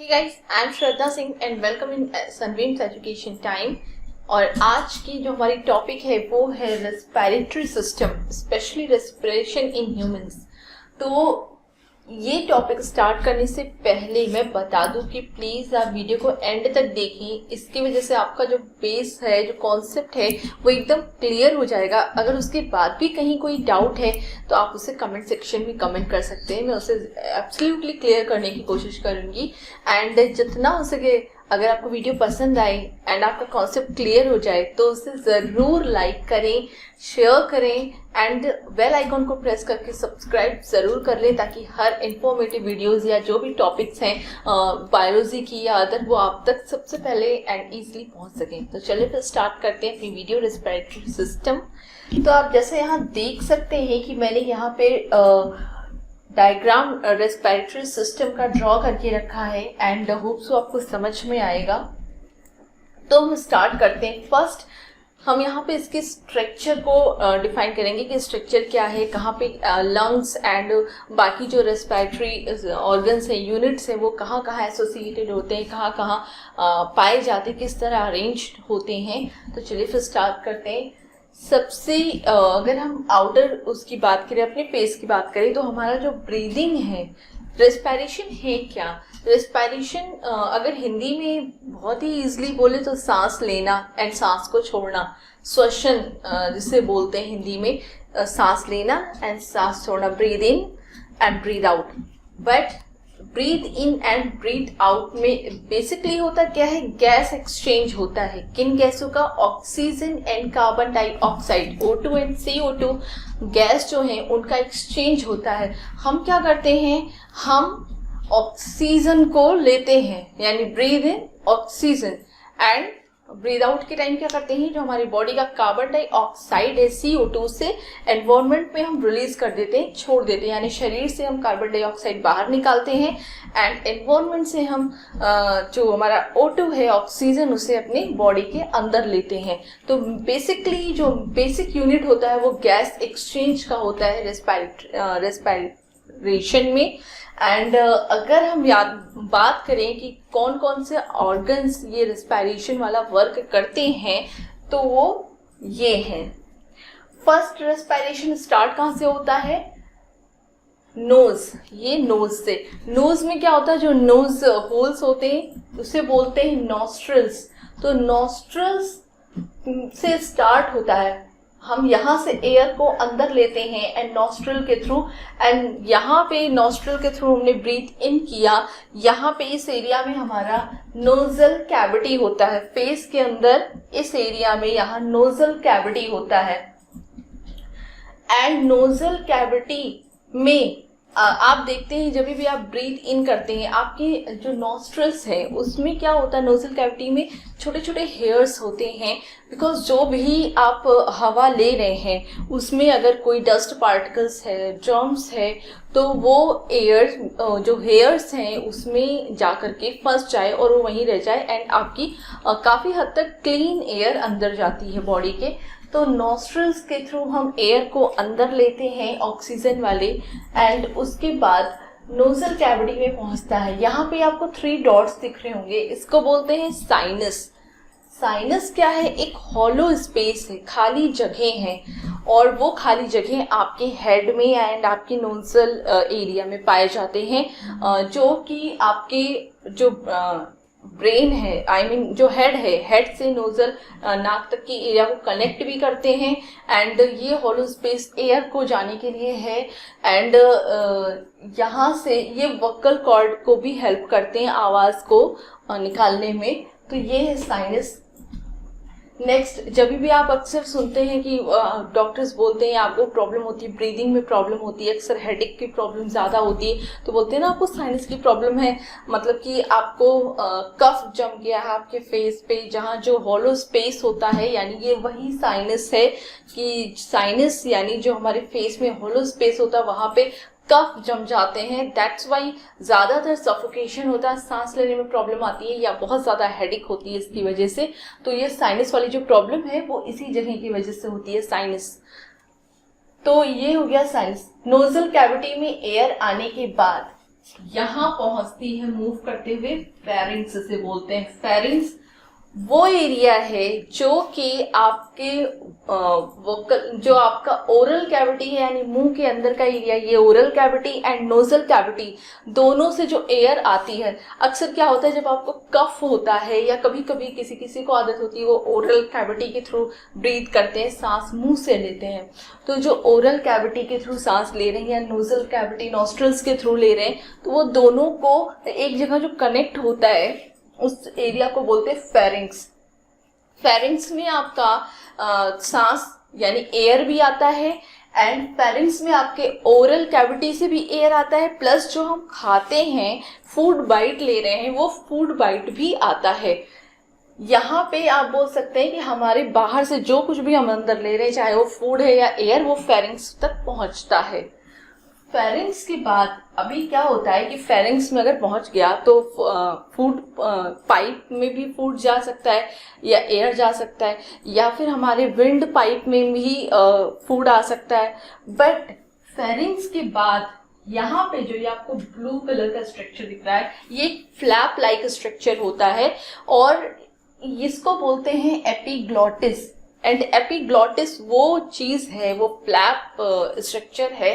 Hey guys, I am Shraddha Singh and welcome in Sunbeams Education Time। और आज की जो हमारी टॉपिक है वो है respiratory system, specially respiration in humans. तो ये टॉपिक स्टार्ट करने से पहले मैं बता दूं कि प्लीज़ आप वीडियो को एंड तक देखें। इसकी वजह से आपका जो बेस है, जो कॉन्सेप्ट है वो एकदम क्लियर हो जाएगा। अगर उसके बाद भी कहीं कोई डाउट है तो आप उसे कमेंट सेक्शन में कमेंट कर सकते हैं। मैं उसे एब्सोल्युटली क्लियर करने की कोशिश करूँगी। एंड जितना हो सके, अगर आपको वीडियो पसंद आए एंड आपका कॉन्सेप्ट क्लियर हो जाए तो उसे ज़रूर लाइक करें, शेयर करें एंड बेल आइकॉन को प्रेस करके सब्सक्राइब ज़रूर कर लें, ताकि हर इंफॉर्मेटिव वीडियोस या जो भी टॉपिक्स हैं बायोलॉजी की या अदर, वो आप तक सबसे पहले एंड ईजिली पहुंच सकें। तो चलिए फिर स्टार्ट करते हैं अपनी वीडियो रेस्पिरेटरी सिस्टम। तो आप जैसे यहाँ देख सकते हैं कि मैंने यहाँ पे डायग्राम रेस्पिरेटरी सिस्टम का ड्रॉ करके रखा है एंड होप सो आपको समझ में आएगा। तो हम स्टार्ट करते हैं। फर्स्ट हम यहाँ पे इसके स्ट्रक्चर को डिफाइन करेंगे कि स्ट्रक्चर क्या है, कहाँ पे लंग्स एंड बाकी जो रेस्पिरेटरी ऑर्गन्स हैं, यूनिट्स हैं, वो कहाँ कहाँ एसोसिएटेड होते हैं, कहाँ कहाँ पाए जाते हैं, किस तरह अरेंज होते हैं। तो चलिए फिर स्टार्ट करते हैं। सबसे अगर हम आउटर उसकी बात करें, अपने फेस की बात करें, तो हमारा जो ब्रीदिंग है, रेस्पिरेशन है क्या। रेस्पिरेशन अगर हिंदी में बहुत ही इजीली बोले तो सांस लेना एंड सांस को छोड़ना, श्वसन जिसे बोलते हैं हिंदी में, सांस लेना एंड सांस छोड़ना, breathe in and breathe out. But breathe in and breathe out में बेसिकली होता क्या है, गैस एक्सचेंज होता है। किन गैसों का? Oxygen and carbon dioxide, O2 and CO2 gas जो है उनका एक्सचेंज होता है। हम क्या करते हैं, हम ऑक्सीजन को लेते हैं, यानी breathe in oxygen and breathe out के टाइम क्या करते हैं, जो हमारी बॉडी का कार्बन डाइऑक्साइड है CO2 से एनवायरनमेंट में हम रिलीज कर देते हैं, छोड़ देते हैं। यानी शरीर से हम कार्बन डाइऑक्साइड बाहर निकालते हैं एंड एनवायरनमेंट से हम जो हमारा O2 है, ऑक्सीजन, उसे अपनी बॉडी के अंदर लेते हैं। तो बेसिकली जो बेसिक यूनिट होता है वो गैस एक्सचेंज का होता है रेस्पिरेशन में। एंड अगर हम बात करें कि कौन कौन से ऑर्गन्स ये रेस्पिरेशन वाला वर्क करते हैं, तो वो ये हैं। फर्स्ट रेस्पिरेशन स्टार्ट कहाँ से होता है? नोज। ये नोज से। नोज में क्या होता है, जो नोज होल्स होते हैं उसे बोलते हैं नॉस्ट्रल्स। तो नॉस्ट्रल्स से स्टार्ट होता है। हम यहाँ से एयर को अंदर लेते हैं एंड नॉस्ट्रल के थ्रू, एंड यहाँ पे नॉस्ट्रल के थ्रू हमने ब्रीथ इन किया। यहाँ पे इस एरिया में हमारा नोजल कैविटी होता है। फेस के अंदर इस एरिया में यहाँ नोजल कैविटी होता है एंड नोजल कैविटी में आप देखते हैं जब भी आप ब्रीथ इन करते हैं, आपके जो नॉस्ट्रल्स है उसमें क्या होता है, नोजल कैविटी में छोटे छोटे हेयर्स होते हैं। बिकॉज जो भी आप हवा ले रहे हैं उसमें अगर कोई डस्ट पार्टिकल्स है, जर्म्स है, तो वो एयर जो हेयर्स हैं उसमें जा कर के फंस जाए और वो वहीं रह जाए एंड आपकी काफ़ी हद तक क्लीन एयर अंदर जाती है बॉडी के। तो नॉस्ट्रल्स के थ्रू हम एयर को अंदर लेते हैं, ऑक्सीजन वाले, एंड उसके बाद नोजल कैविटी में पहुंचता है। यहाँ पे आपको 3 डॉट्स दिख रहे होंगे, इसको बोलते हैं साइनस। साइनस क्या है? एक हॉलो स्पेस है, खाली जगह है, और वो खाली जगह आपके हेड में एंड आपके नोजल एरिया में पाए जाते हैं, जो कि आपके जो ब्रेन है, जो हेड है, हेड से नोजल नाक तक की एरिया को कनेक्ट भी करते हैं। एंड ये हॉलो स्पेस एयर को जाने के लिए है एंड यहाँ से ये वोकल कॉर्ड को भी हेल्प करते हैं आवाज़ को निकालने में। तो ये है साइनस। नेक्स्ट, जब भी आप अक्सर सुनते हैं कि डॉक्टर्स बोलते हैं आपको प्रॉब्लम होती है, ब्रीदिंग में प्रॉब्लम होती है, अक्सर हेडेक की प्रॉब्लम ज़्यादा होती है, तो बोलते हैं ना आपको साइनस की प्रॉब्लम है, मतलब कि आपको कफ जम गया है आपके फेस पे, जहाँ जो हॉलो स्पेस होता है, यानी ये वही साइनस है। कि साइनस यानी जो हमारे फेस में हॉलो स्पेस होता है वहाँ पे कफ जम जाते हैं। दैट्स वाई ज़्यादातर सफोकेशन होता है, सांस लेने में प्रॉब्लम आती है या बहुत ज़्यादा हेडेक होती है इसकी वजह से। तो ये साइनस वाली जो प्रॉब्लम है वो इसी जगह की वजह से होती है, साइनस। तो ये हो गया साइनस। नोजल कैविटी में एयर आने के बाद यहाँ पहुंचती है मूव करते हुए फेरिंग्स से बोलते हैं। फेरिंग्स वो एरिया है जो कि आपके जो आपका ओरल कैविटी है यानी मुंह के अंदर का एरिया, ये oral cavity and nozzle cavity दोनों से जो एयर आती है। अक्सर क्या होता है जब आपको कफ होता है या कभी कभी किसी किसी को आदत होती है वो ओरल कैविटी के थ्रू ब्रीथ करते हैं, सांस मुंह से लेते हैं। तो जो ओरल कैविटी के थ्रू सांस ले रहे हैं या नोजल कैविटी नॉस्ट्रल्स के थ्रू ले रहे हैं, तो वो दोनों को एक जगह जो कनेक्ट होता है उस एरिया को बोलते हैं फेरिंग्स। फेरिंग्स में आपका सांस यानी एयर भी आता है एंड फेरिंग्स में आपके ओरल कैविटी से भी एयर आता है, प्लस जो हम खाते हैं फूड बाइट ले रहे हैं वो फूड बाइट भी आता है। यहाँ पे आप बोल सकते हैं कि हमारे बाहर से जो कुछ भी हम अंदर ले रहे हैं चाहे वो फूड है या एयर, वो फेरिंग्स तक पहुंचता है। फेरिंग्स के बाद अभी क्या होता है कि फेरिंग्स में अगर पहुंच गया तो फूड पाइप में भी फूड जा सकता है या एयर जा सकता है, या फिर हमारे विंड पाइप में भी फूड आ सकता है। बट फेरिंग्स के बाद यहाँ पे जो ये आपको ब्लू कलर का स्ट्रक्चर दिख रहा है, ये फ्लैप लाइक स्ट्रक्चर होता है और इसको बोलते हैं एपिग्लॉटिस। एंड एपिग्लॉटिस वो चीज है, वो फ्लैप स्ट्रक्चर है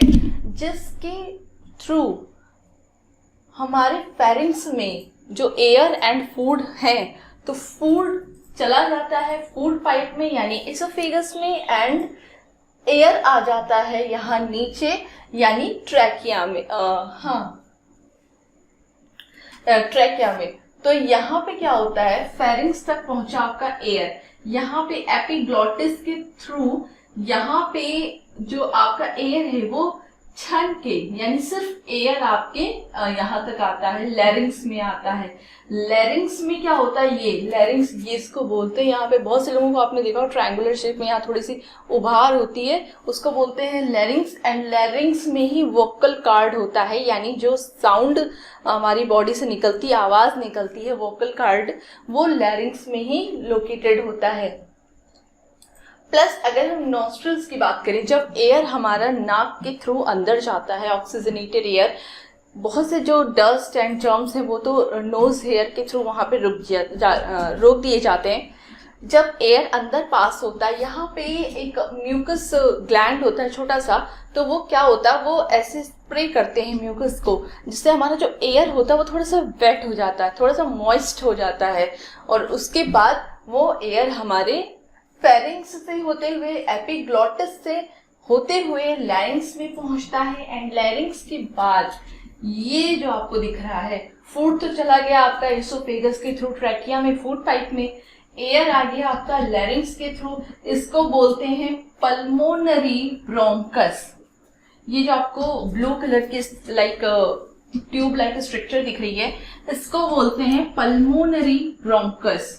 जिसके थ्रू हमारे फेरिंग्स में जो एयर एंड फूड है तो फूड चला जाता है फूड पाइप में यानी इसोफेगस में, एंड एयर आ जाता है यहाँ नीचे यानी ट्रैकिया में। ट्रैकिया में। तो यहाँ पे क्या होता है, फेरिंग्स तक पहुंचा आपका एयर, यहाँ पे एपिग्लॉटिस के थ्रू यहाँ पे जो आपका एयर है वो छन के यानी सिर्फ एयर आपके यहाँ तक आता है, लैरिंग्स में आता है। लैरिंग्स में क्या होता है, ये लैरिंग्स ये इसको बोलते हैं, यहाँ पे बहुत से लोगों को आपने देखा ट्रायंगुलर शेप में यहाँ थोड़ी सी उभार होती है, उसको बोलते हैं लैरिंग्स। एंड लैरिंग्स में ही वोकल कार्ड होता है यानी जो साउंड हमारी बॉडी से निकलती है, आवाज निकलती है, वोकल कार्ड वो लैरिंग्स में ही लोकेटेड होता है। प्लस अगर हम नॉस्ट्रल्स की बात करें, जब एयर हमारा नाक के थ्रू अंदर जाता है ऑक्सीजनेटेड एयर, बहुत से जो डस्ट एंड जर्म्स हैं वो तो नोज हेयर के थ्रू वहाँ पे रोक दिए जाते हैं। जब एयर अंदर पास होता है, यहाँ पे एक म्यूकस ग्लैंड होता है छोटा सा, तो वो क्या होता है, वो ऐसे स्प्रे करते हैं म्यूकस को, जिससे हमारा जो एयर होता है वो थोड़ा सा वेट हो जाता है, थोड़ा सा मॉइस्ट हो जाता है, और उसके बाद वो एयर हमारे फेरिंग्स से होते हुए एपिग्लॉटिस से होते हुए लैरिंग्स में पहुंचता है। एंड लैरिंग्स के बाद ये जो आपको दिख रहा है, फूड तो चला गया आपका इसोफेगस के थ्रू ट्रैकिया में फूड पाइप में, एयर आ गया आपका लैरिंग्स के थ्रू, इसको बोलते हैं पल्मोनरी ब्रोंकस। ये जो आपको ब्लू कलर की लाइक ट्यूब लाइक स्ट्रक्चर दिख रही है, इसको बोलते हैं पल्मोनरी ब्रोंकस।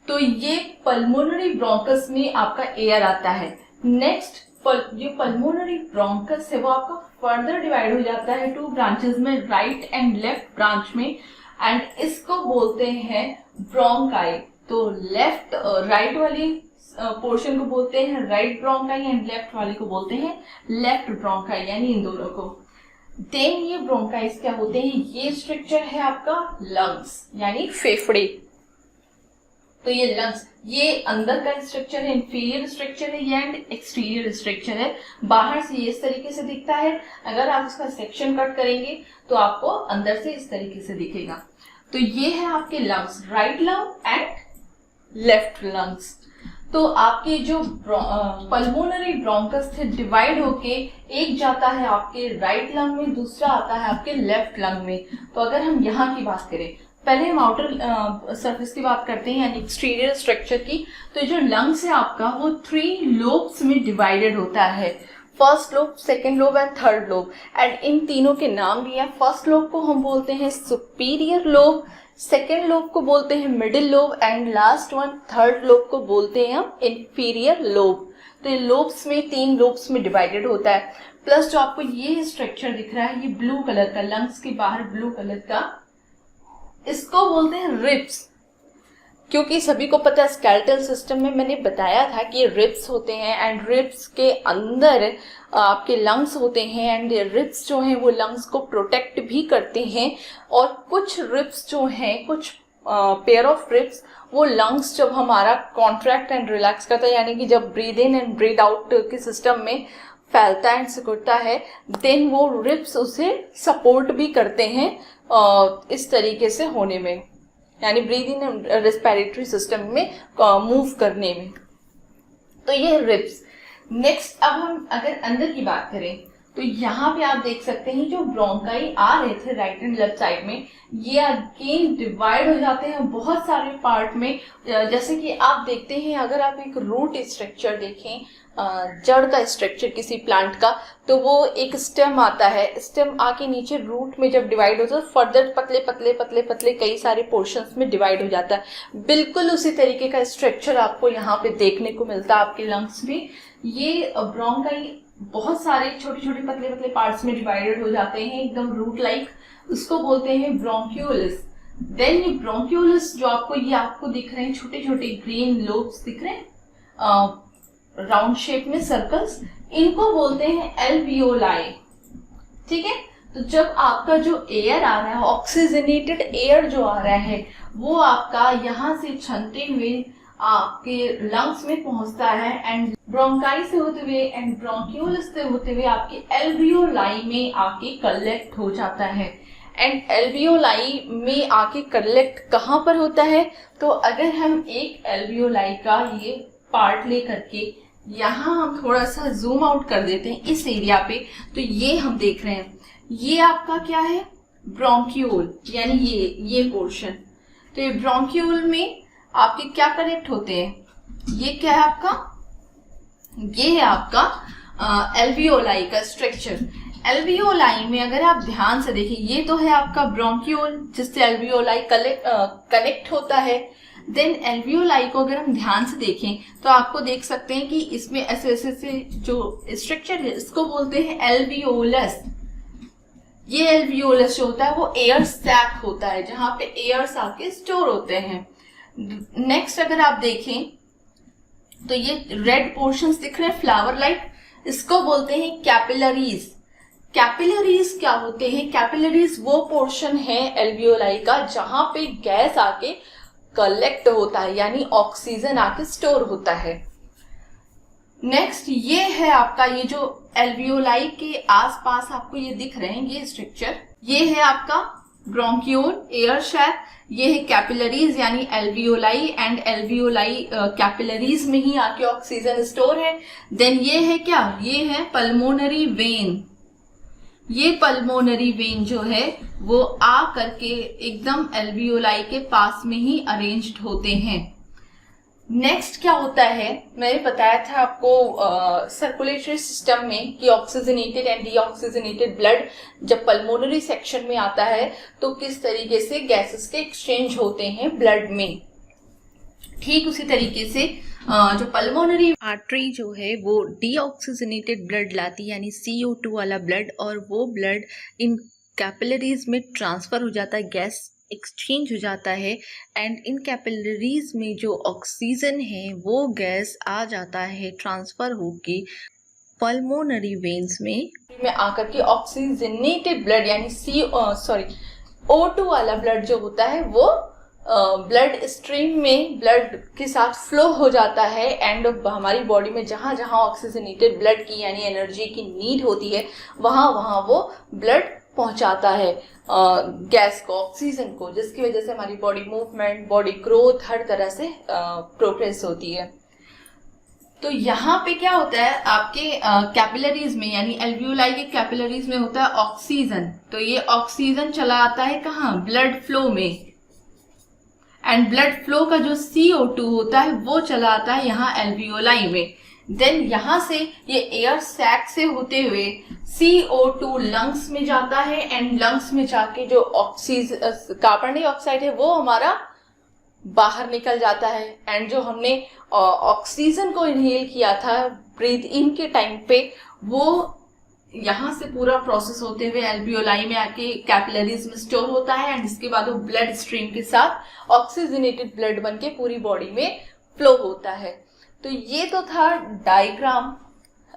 तो ये पल्मोनरी ब्रोंकस में आपका एयर आता है। नेक्स्ट जो पल्मोनरी ब्रोंकस है वो आपका फर्दर डिवाइड हो जाता है 2 ब्रांचेस में, राइट एंड लेफ्ट ब्रांच में, एंड इसको बोलते हैं ब्रोंकाई। तो लेफ्ट राइट वाली पोर्शन को बोलते हैं राइट ब्रोंकाई एंड लेफ्ट वाली को बोलते हैं लेफ्ट ब्रोंकाई, यानी इन दोनों को। देन ये ब्रोंकाइज क्या होते हैं, ये स्ट्रक्चर है आपका लंग्स यानी फेफड़े। तो ये लंग्स, ये अंदर का स्ट्रक्चर है, इंफीरियर स्ट्रक्चर है, ये एंड एक्सटीरियर स्ट्रक्चर है। बाहर से ये इस तरीके से दिखता है, अगर आप इसका सेक्शन कट करेंगे तो आपको अंदर से इस तरीके से दिखेगा। तो ये है आपके lungs, right lung and left lungs. तो आपके जो पल्मोनरी ब्रोंकस थे डिवाइड होके एक जाता है आपके राइट लंग में, दूसरा आता है आपके लेफ्ट लंग में। तो अगर हम यहाँ की बात करें, पहले हम आउटर सरफेस की बात करते हैं यानी एक्सटीरियर स्ट्रक्चर की। तो जो लंग्स है आपका वो 3 लोब्स में डिवाइडेड होता है, first lobe, second lobe and third lobe. And in तीनों के नाम भी है। फर्स्ट लोब को हम बोलते हैं सुपीरियर लोब, सेकेंड लोब को बोलते हैं middle lobe, and last one third lobe को बोलते हैं हम इंफीरियर लोब। तो ये लोब्स में 3 लोब्स में डिवाइडेड होता है। प्लस जो आपको ये स्ट्रक्चर दिख रहा है, ये ब्लू कलर का, लंग्स के बाहर ब्लू कलर का, इसको बोलते हैं रिब्स। क्योंकि सभी को पता है स्केलेटल सिस्टम में मैंने बताया था कि रिब्स होते हैं एंड रिब्स के अंदर आपके लंग्स होते हैं एंड रिब्स जो हैं वो लंग्स को प्रोटेक्ट भी करते हैं। और कुछ रिब्स जो हैं, कुछ पेयर ऑफ रिब्स, वो लंग्स जब हमारा कॉन्ट्रैक्ट एंड रिलैक्स करता है, यानी कि जब breathe in and breathe out के सिस्टम में फैलता एंड सिकुड़ता है, देन वो रिब्स उसे सपोर्ट भी करते हैं इस तरीके से होने में, यानी breathe in and respiratory system में मूव करने में। तो ये रिब्स। नेक्स्ट अब हम अगर अंदर की बात करें तो यहाँ पे आप देख सकते हैं जो ब्रोंकाई आ रहे थे राइट एंड लेफ्ट साइड में, ये अगेन डिवाइड हो जाते हैं बहुत सारे पार्ट में। जैसे कि आप देखते हैं, अगर आप एक रूट स्ट्रक्चर देखें, जड़ का स्ट्रक्चर किसी प्लांट का, तो वो एक स्टेम आता है, स्टेम आके नीचे रूट में जब डिवाइड होता है फर्दर पतले पतले पतले पतले कई सारे पोर्शंस में डिवाइड हो जाता है। बिल्कुल उसी तरीके का स्ट्रक्चर आपको यहाँ पे देखने को मिलता है आपके लंग्स में। ये ब्रोंकाई बहुत सारे छोटे छोटे पतले पतले पार्ट्स में डिवाइडेड हो जाते हैं, एकदम रूट लाइक, उसको बोलते हैं ब्रोंक्यूलिस। देन ये ब्रोंक्यूलिस जो आपको दिख रहे हैं, छोटे छोटे ग्रीन लोब्स दिख रहे हैं राउंड शेप में सर्कल्स, इनको बोलते हैं एल्वियोलाई। ठीक है, तो जब आपका जो एयर आ रहा है, ऑक्सीजनेटेड एयर जो आ रहा है, वो आपका यहाँ से छनते हुए आपके लंग्स में पहुंचता है एंड ब्रोंकाई से होते हुए एंड ब्रोंक्यूलिस से होते हुए आपके एल्वियोलाई में आके कलेक्ट हो जाता है। एंड एल्वियोलाई में आके कलेक्ट कहाँ पर होता है? तो अगर हम एक एल्वियोलाई का ये पार्ट ले करके यहाँ हम थोड़ा सा जूम आउट कर देते हैं इस एरिया पे, तो ये हम देख रहे हैं, ये आपका क्या है? ब्रोंक्यूल, यानी ये पोर्शन। तो ये ब्रोंक्यूल में आपके क्या कनेक्ट होते हैं? ये क्या है आपका? ये है आपका एल्वियोलाई का स्ट्रक्चर। एल्वियोलाई में अगर आप ध्यान से देखें, ये तो है आपका ब्रोंक्यूल जिससे एल्वियोलाई कनेक्ट होता है। देन एल्वियोलाई को अगर हम ध्यान से देखें तो आपको देख सकते हैं कि इसमें ऐसे ऐसे जो स्ट्रक्चर है इसको बोलते हैं एल्वियोलस। ये एल्वियोलस जो होता है वो एयर सैक होता है जहां पे एयर्स आके स्टोर होते हैं। नेक्स्ट अगर आप देखें तो ये रेड पोर्शंस दिख रहे हैं फ्लावर लाइक, इसको बोलते हैं कैपिलरीज। कैपिलरीज क्या होते हैं? कैपिलरीज वो पोर्शन है एल्वियोलाई का जहां पे गैस आके कलेक्ट होता है, यानी ऑक्सीजन आके स्टोर होता है। नेक्स्ट ये है आपका, ये जो एल्वियोलाई के आसपास आपको ये दिख रहे हैं ये स्ट्रक्चर, ये है आपका ब्रोंक्यूल, एयर शैक, ये है कैपिलरीज यानी एल्वियोलाई एंड एल्वियोलाई कैपिलरीज में ही आके ऑक्सीजन स्टोर है। देन ये है क्या? ये है पल्मोनरी वेन। ये पल्मोनरी वेन जो है वो आ करके एकदम एल्वियोलाई के पास में ही अरेंज्ड होते हैं। नेक्स्ट क्या होता है, मैंने बताया था आपको सर्कुलेटरी सिस्टम में कि ऑक्सीजनेटेड एंड डीऑक्सीजनेटेड ब्लड जब पल्मोनरी सेक्शन में आता है तो किस तरीके से गैसेस के एक्सचेंज होते हैं ब्लड में। ठीक उसी तरीके से जो पल्मोनरी आर्टरी जो है वो डीऑक्सीजनेटेड ब्लड लाती है, यानी CO2 वाला ब्लड, और वो ब्लड इन कैपिलरीज में ट्रांसफर हो जाता है, गैस एक्सचेंज हो जाता है एंड इन कैपिलरीज में जो ऑक्सीजन है वो गैस आ जाता है ट्रांसफर होके पल्मोनरी वेन्स में आकर के ऑक्सीजनेटेड ब्लड यानी O2 वाला ब्लड जो होता है वो ब्लड स्ट्रीम में ब्लड के साथ फ्लो हो जाता है एंड हमारी बॉडी में जहाँ जहाँ ऑक्सीजनेटेड ब्लड की यानी एनर्जी की नीड होती है वहाँ वहाँ वो ब्लड पहुँचाता है गैस को, ऑक्सीजन को, जिसकी वजह से हमारी बॉडी मूवमेंट, बॉडी ग्रोथ हर तरह से प्रोग्रेस होती है। तो यहाँ पे क्या होता है आपके कैपिलरीज में यानी एल्वियोलाई के कैपिलरीज में होता है ऑक्सीजन। तो ये ऑक्सीजन चला आता है कहाँ? ब्लड फ्लो में, एंड ब्लड फ्लो का जो CO2 होता है वो चला आता है यहाँ एल्वियोलाई में। देन यहाँ से ये एयर सैक से होते हुए CO2 लंग्स में जाता है एंड लंग्स में जाके जो कार्बन डाइऑक्साइड है वो हमारा बाहर निकल जाता है एंड जो हमने ऑक्सीजन को इनहेल किया था ब्रीथ इन के टाइम पे वो यहाँ से पूरा प्रोसेस होते हुए एल्वियोलाई में आके कैपिलरीज में स्टोर होता है एंड इसके बाद वो ब्लड स्ट्रीम के साथ ऑक्सीजनेटेड ब्लड बन के पूरी बॉडी में फ्लो होता है। तो ये तो था डायग्राम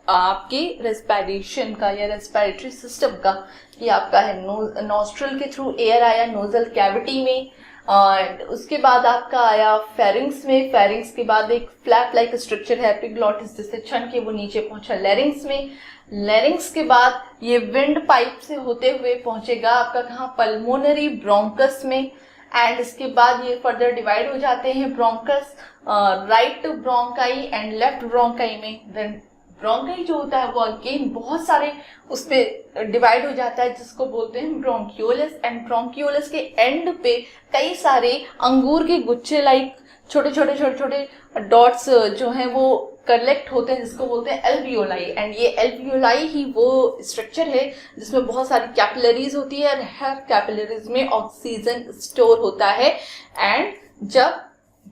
आपके रेस्पिरेशन का या रेस्पिरेटरी सिस्टम का, कि आपका है नोस्ट्रल के थ्रू एयर आया नोजल कैविटी में, और उसके बाद आपका आया फेरिंग्स में, फेरिंग्स के बाद एक फ्लैप लाइक स्ट्रक्चर है एपिग्लॉटिस जिससे छन के वो नीचे पहुंचा लैरिंग्स में, लैरिंग्स के बाद ये विंड पाइप से होते हुए पहुंचेगा आपका कहाँ, पल्मोनरी ब्रोंकस में, एंड इसके बाद ये फर्दर डिवाइड हो जाते हैं bronchus right bronchi and left bronchi में। देन ब्रोंकाई जो होता है वो अगेन बहुत सारे उस पे डिवाइड हो जाता है जिसको बोलते हैं ब्रोंकियोलस, एंड ब्रोंकियोलस के एंड पे कई सारे अंगूर के गुच्छे लाइक छोटे छोटे डॉट्स जो हैं वो कलेक्ट होते हैं जिसको बोलते हैं एल्वियोलाई, एंड ये एल्वियोलाई ही वो स्ट्रक्चर है जिसमें बहुत सारी कैपिलरीज होती है और हर कैपिलरीज में ऑक्सीजन स्टोर होता है। एंड जब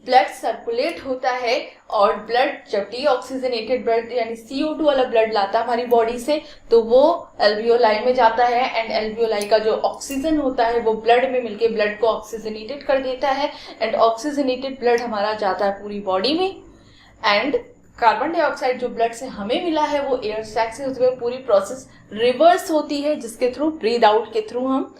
ब्लड सर्कुलेट होता है और ब्लड जब डीऑक्सीजनेटेड ब्लड यानी CO2 वाला ब्लड लाता है हमारी बॉडी से, तो वो एल्वियोलाई में जाता है एंड एल्वियोलाई का जो ऑक्सीजन होता है वो ब्लड में मिलके ब्लड को ऑक्सीजनेटेड कर देता है, एंड ऑक्सीजनेटेड ब्लड हमारा जाता है पूरी बॉडी में, एंड कार्बन डाइऑक्साइड जो ब्लड से हमें मिला है वो एयर सैक से होते हुए पूरी प्रोसेस रिवर्स होती है जिसके थ्रू ब्रीद आउट के थ्रू हम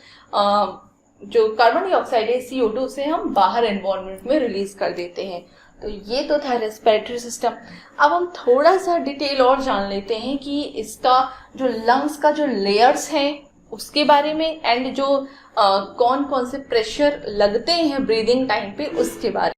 जो कार्बन डाइऑक्साइड है CO2 से हम बाहर एनवायरनमेंट में रिलीज कर देते हैं। तो ये तो था रेस्पिरेटरी सिस्टम। अब हम थोड़ा सा डिटेल और जान लेते हैं कि इसका जो लंग्स का जो लेयर्स हैं उसके बारे में, एंड जो कौन कौन से प्रेशर लगते हैं ब्रीदिंग टाइम पे उसके बारे में।